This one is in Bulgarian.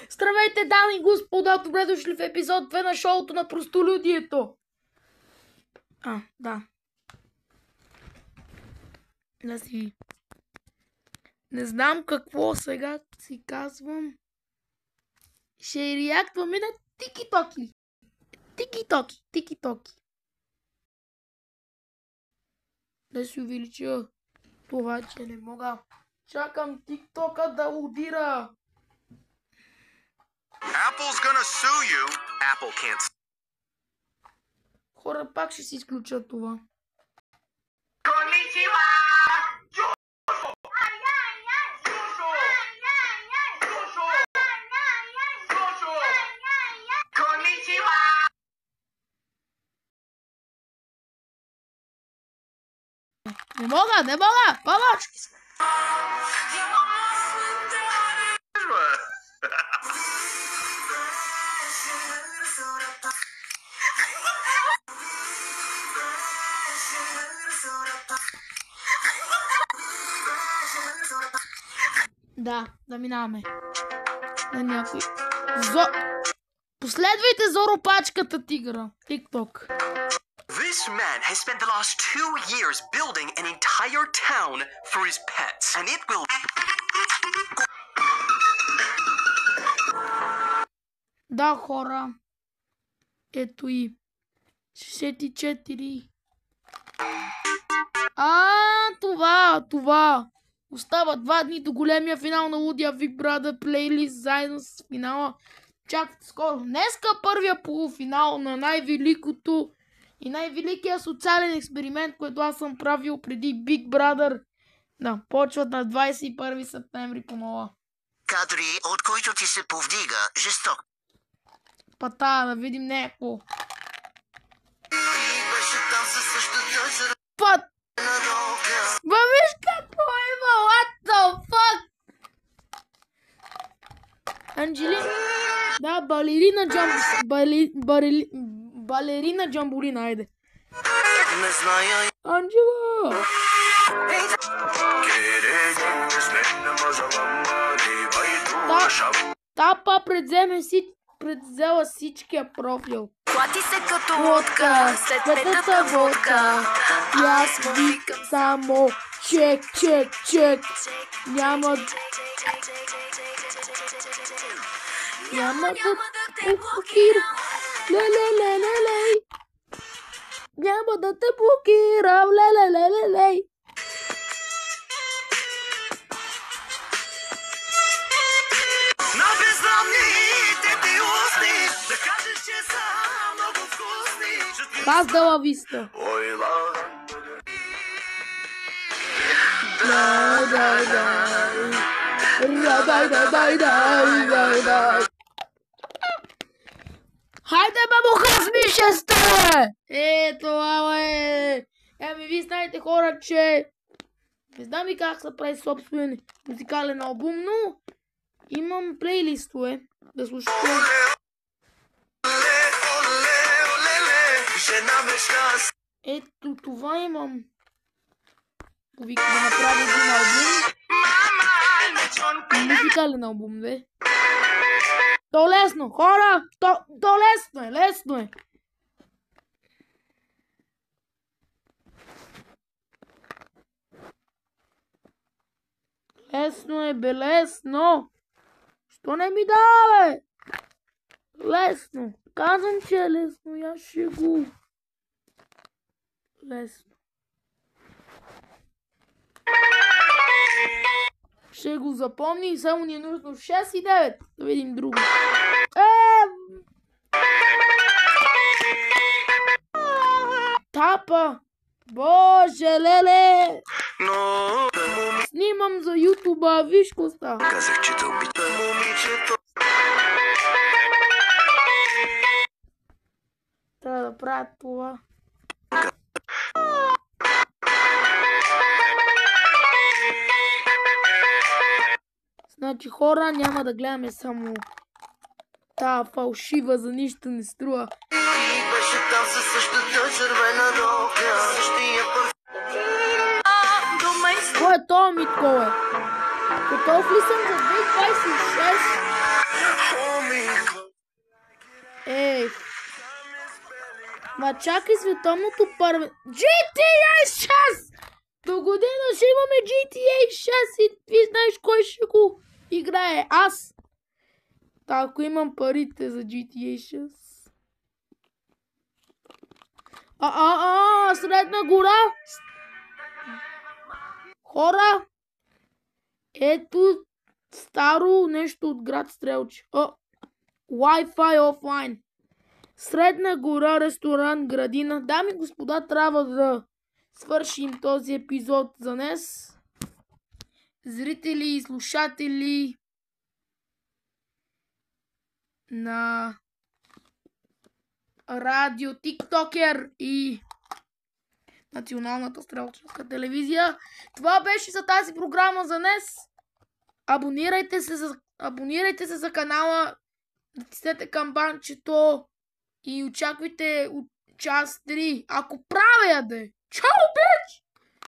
Здравейте, дами и господа, добре дошли в епизод 2 на шоуто на простолюдието. Да. Не знам какво сега си казвам. Ще реактваме на тики-токи. Тики-токи. Да си увелича това, че не мога. Чакам тик-тока да удира. Apple's gonna sue you. Apple can't. Хора, пак ще си изключа това. Не мога! Помощ! Да минаваме на някой. Последвайте Зоропачката тигра. TikTok. This man has spent the last 2 years building an entire town for his pets, and it will. Да, хора. Ето и 64. Това. Остава 2 дни до големия финал на лудия Big Brother плейлист заедно с финала. Чакайте скоро. Днеска първия полуфинал на най-великото и най-великия социален експеримент, който аз съм правил преди Big Brother. Да, почват на 21 септември по нова. Кадри, от който ти се повдига жесток. Да видим някакво. Виж какво има, what the fuck? Анджелина. Да, балерина джамбулина, айде. Анджела! Тапа предзела всичкия профил. Плати се като лодка, след петата водка. И аз викам само чек. Няма да те блокирам. Лелелелелей. Няма да те блокирам. Лелелелелей. На бездомните ти устни, да кажеш, че са много вкусни. Hasta la vista. Хайде, бабуха, смишесте! Това е! Вие знаете, хора, че не знам и как се прави собствен музикален албум, но имам плейлистове да слушате. Ето това имам. Повикам да направя един албум. Музикален албум, бе. То лесно, хора! То лесно е. Лесно. Що не ми дава, бе? Лесно. Казвам, че е лесно. Я ще го... Лесно. Ще го запомни и само ни е нужно 6 и 9. Да видим друго. Тапа! Боже, леле! Снимам за ютуба, виж какво става. Казах, че те обичам. Момичето. Трябва да правя това. Значи, хора, няма да гледаме само тая фалшива, за нищо не струва. Кой е това, Митко, бе? Готов ли съм за 2026? Ей. Ма чакай световното първо. GTA 6! До година ще имаме GTA 6 и ти знаеш кой ще го играе. Аз. Ако имам парите за GTA 6. Средна гора. Хора. Ето старо нещо от град Стрелча. Wi-Fi офлайн. Средна гора, ресторант, градина. Дами и господа, трябва да свършим този епизод за днес. Зрители и слушатели на радио Тиктокер и Националната стрелчанска телевизия. Това беше за тази програма за днес. Абонирайте се за канала, натиснете камбанчето и очаквайте от част 3. Ако правя яде! Чао, бич!